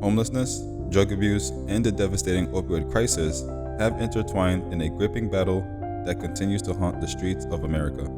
Homelessness, drug abuse, and the devastating opioid crisis have intertwined in a gripping battle that continues to haunt the streets of America.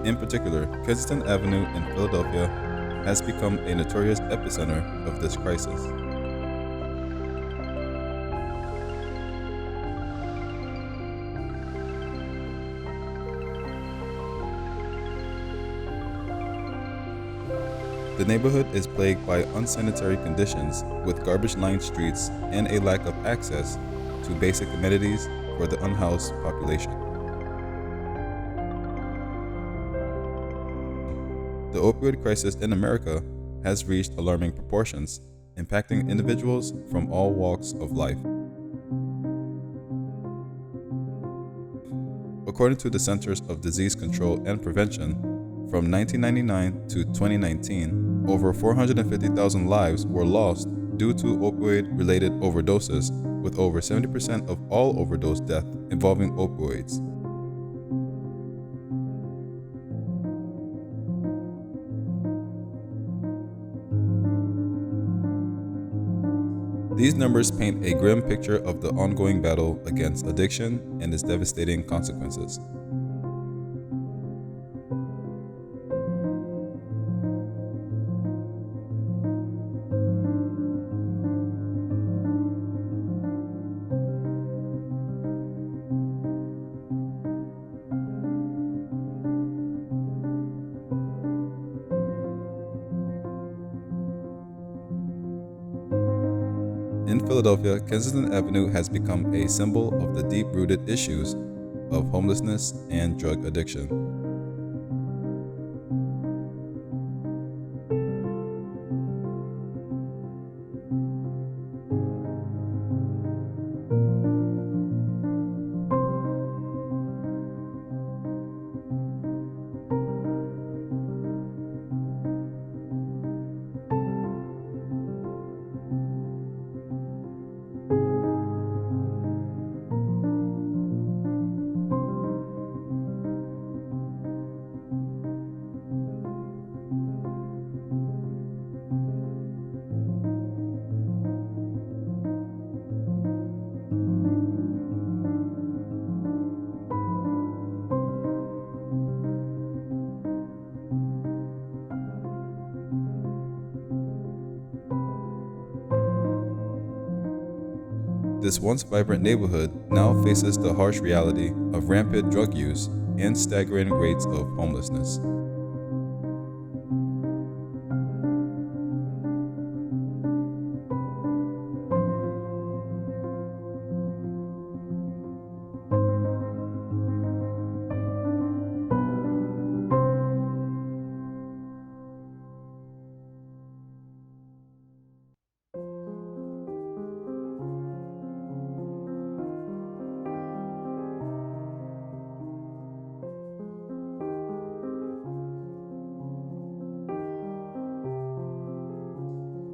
In particular, Kensington Avenue in Philadelphia has become a notorious epicenter of this crisis. The neighborhood is plagued by unsanitary conditions with garbage-lined streets and a lack of access to basic amenities for the unhoused population. The opioid crisis in America has reached alarming proportions, impacting individuals from all walks of life. According to the Centers of Disease Control and Prevention, from 1999 to 2019, over 450,000 lives were lost due to opioid-related overdoses, with over 70% of all overdose deaths involving opioids. These numbers paint a grim picture of the ongoing battle against addiction and its devastating consequences. In Philadelphia, Kensington Avenue has become a symbol of the deep-rooted issues of homelessness and drug addiction. This once vibrant neighborhood now faces the harsh reality of rampant drug use and staggering rates of homelessness.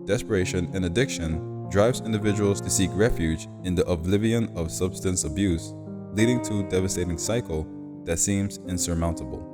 Desperation and addiction drives individuals to seek refuge in the oblivion of substance abuse, leading to a devastating cycle that seems insurmountable.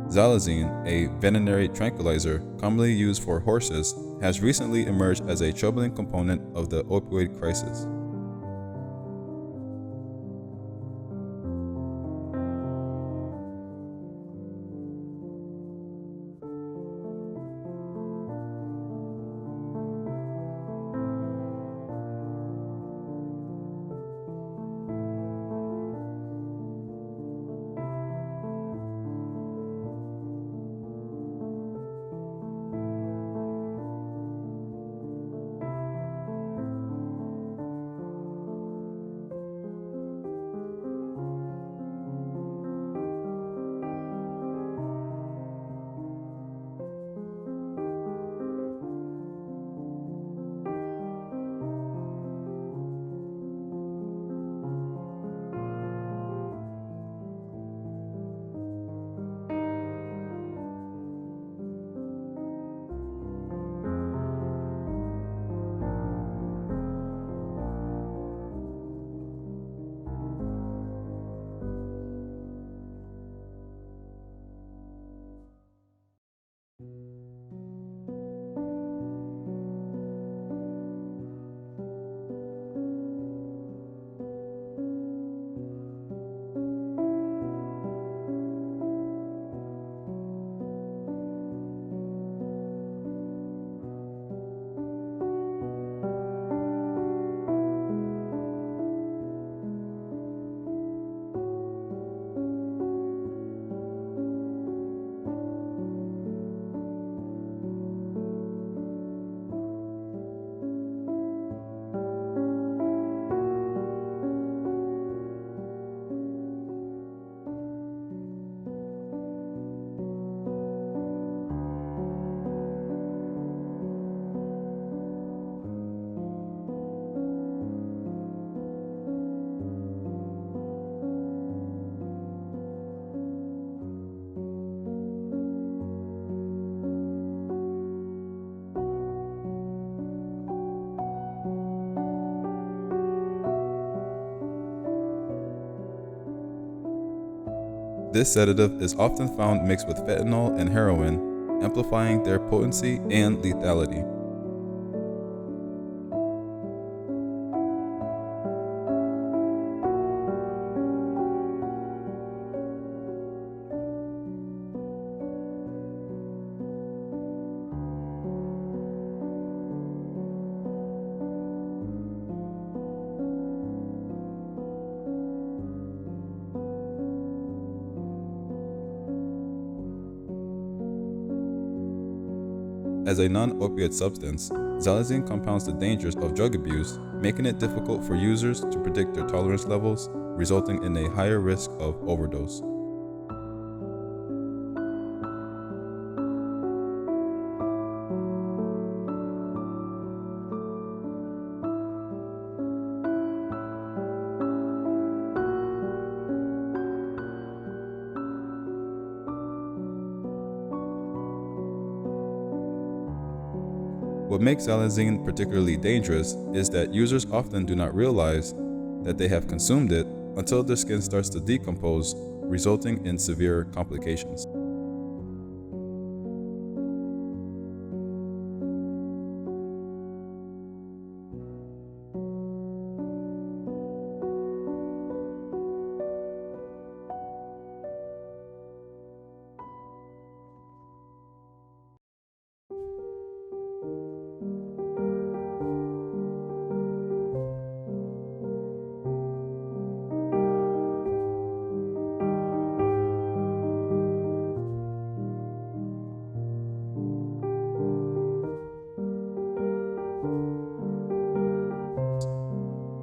Xylazine, a veterinary tranquilizer commonly used for horses, has recently emerged as a troubling component of the opioid crisis. This sedative is often found mixed with fentanyl and heroin, amplifying their potency and lethality. As a non-opioid substance, xylazine compounds the dangers of drug abuse, making it difficult for users to predict their tolerance levels, resulting in a higher risk of overdose. What makes xylazine particularly dangerous is that users often do not realize that they have consumed it until their skin starts to decompose, resulting in severe complications.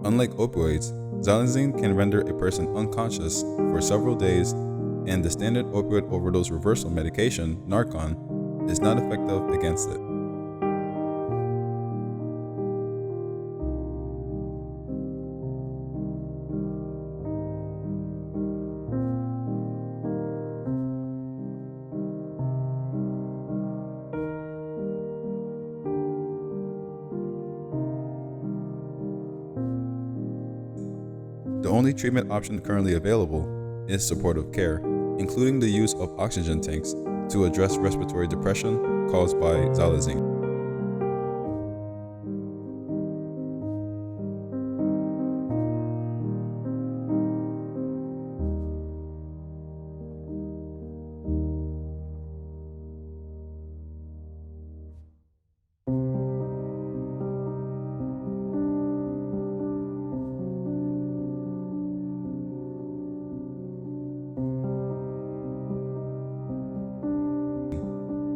Unlike opioids, xylazine can render a person unconscious for several days, and the standard opioid overdose reversal medication, Narcan, is not effective against it. only treatment option currently available is supportive care, including the use of oxygen tanks to address respiratory depression caused by xylazine.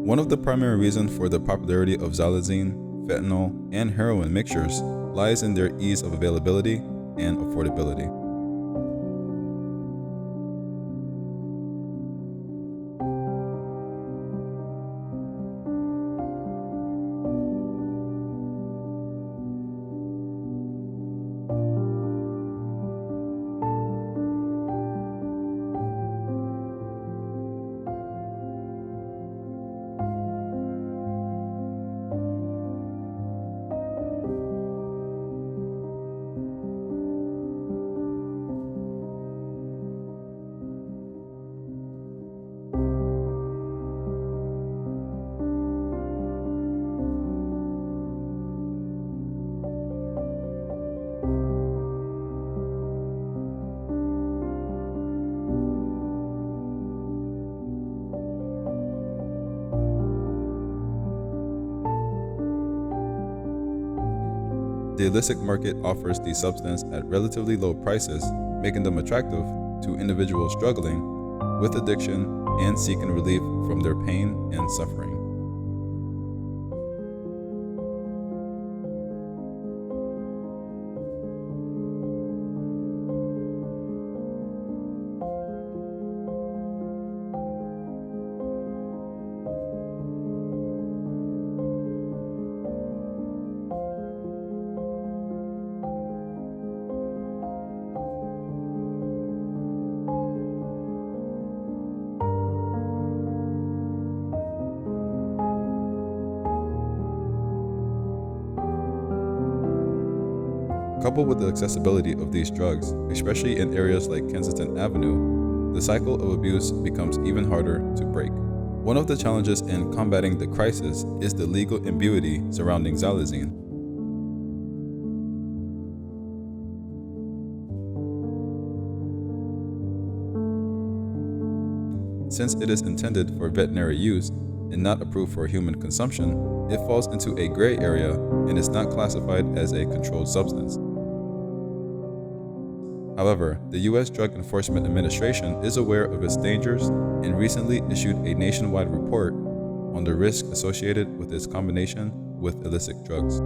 One of the primary reasons for the popularity of xylazine, fentanyl, and heroin mixtures lies in their ease of availability and affordability. The illicit market offers these substances at relatively low prices, making them attractive to individuals struggling with addiction and seeking relief from their pain and suffering. Coupled with the accessibility of these drugs, especially in areas like Kensington Avenue, the cycle of abuse becomes even harder to break. One of the challenges in combating the crisis is the legal ambiguity surrounding xylazine. Since it is intended for veterinary use and not approved for human consumption, it falls into a gray area and is not classified as a controlled substance. However, the U.S. Drug Enforcement Administration is aware of its dangers and recently issued a nationwide report on the risk associated with its combination with illicit drugs.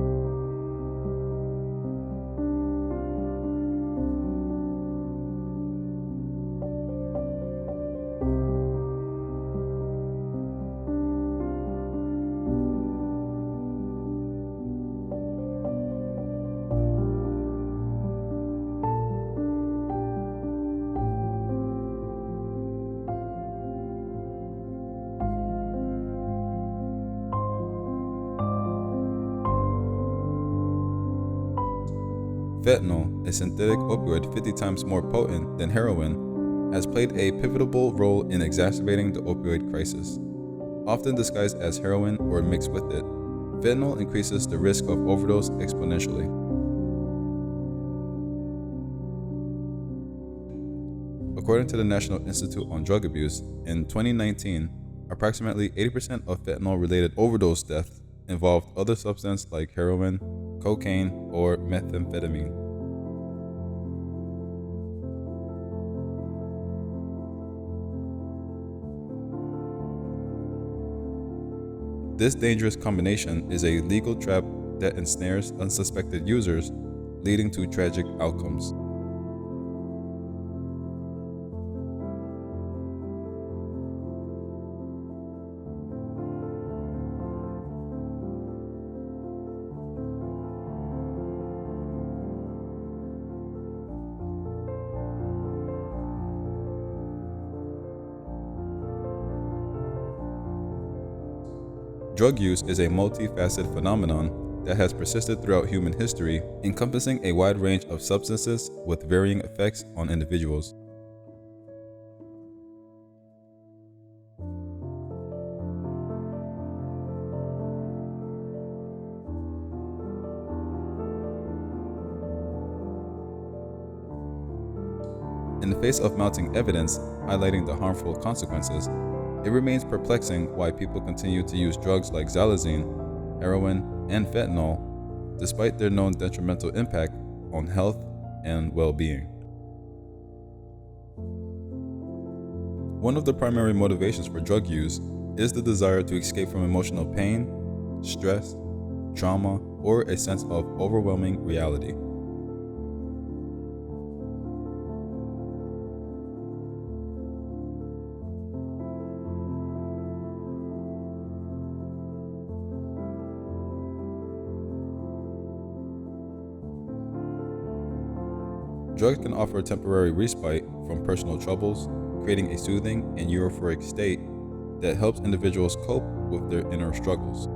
Fentanyl, a synthetic opioid 50 times more potent than heroin, has played a pivotal role in exacerbating the opioid crisis. Often disguised as heroin or mixed with it, fentanyl increases the risk of overdose exponentially. According to the National Institute on Drug Abuse, in 2019, approximately 80% of fentanyl-related overdose deaths involved other substances like heroin, cocaine, or methamphetamine. This dangerous combination is a legal trap that ensnares unsuspected users, leading to tragic outcomes. Drug use is a multifaceted phenomenon that has persisted throughout human history, encompassing a wide range of substances with varying effects on individuals. In the face of mounting evidence highlighting the harmful consequences, it remains perplexing why people continue to use drugs like xylazine, heroin, and fentanyl, despite their known detrimental impact on health and well-being. One of the primary motivations for drug use is the desire to escape from emotional pain, stress, trauma, or a sense of overwhelming reality. Drugs can offer a temporary respite from personal troubles, creating a soothing and euphoric state that helps individuals cope with their inner struggles.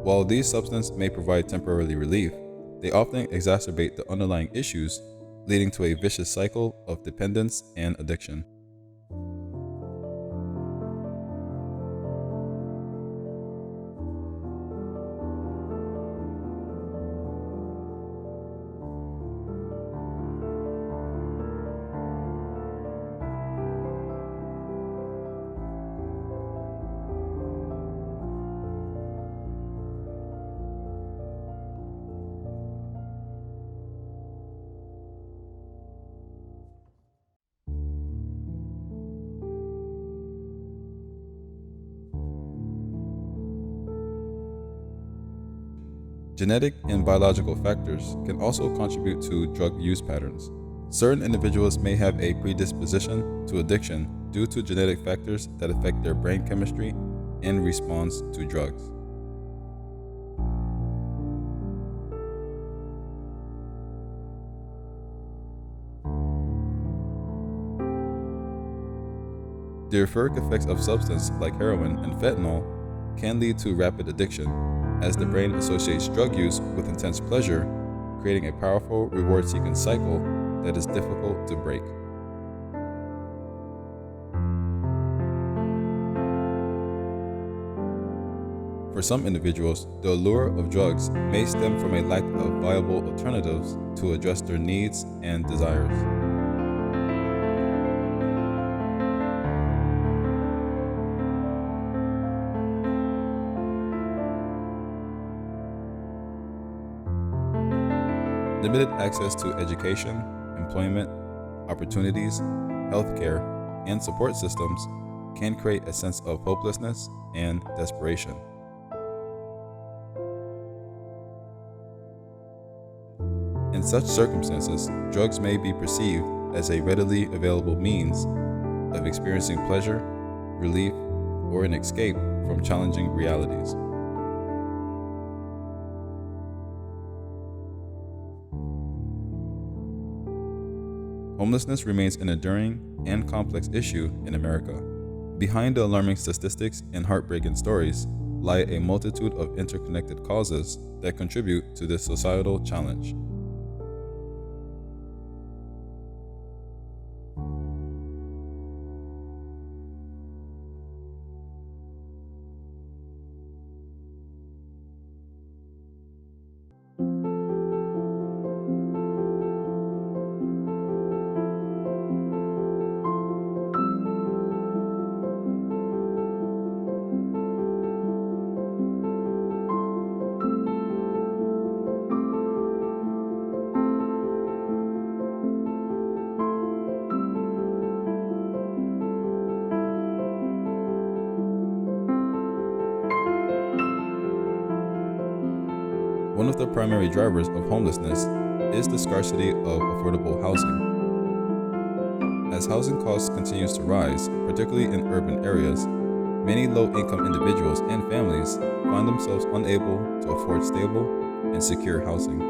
While these substances may provide temporary relief, they often exacerbate the underlying issues, leading to a vicious cycle of dependence and addiction. Genetic and biological factors can also contribute to drug use patterns. Certain individuals may have a predisposition to addiction due to genetic factors that affect their brain chemistry in response to drugs. The euphoric effects of substances like heroin and fentanyl can lead to rapid addiction, as the brain associates drug use with intense pleasure, creating a powerful reward-seeking cycle that is difficult to break. For some individuals, the allure of drugs may stem from a lack of viable alternatives to address their needs and desires. Limited access to education, employment, opportunities, healthcare, and support systems can create a sense of hopelessness and desperation. In such circumstances, drugs may be perceived as a readily available means of experiencing pleasure, relief, or an escape from challenging realities. Homelessness remains an enduring and complex issue in America. Behind the alarming statistics and heartbreaking stories lie a multitude of interconnected causes that contribute to this societal challenge. One of the primary drivers of homelessness is the scarcity of affordable housing. As housing costs continues to rise, particularly in urban areas, many low-income individuals and families find themselves unable to afford stable and secure housing.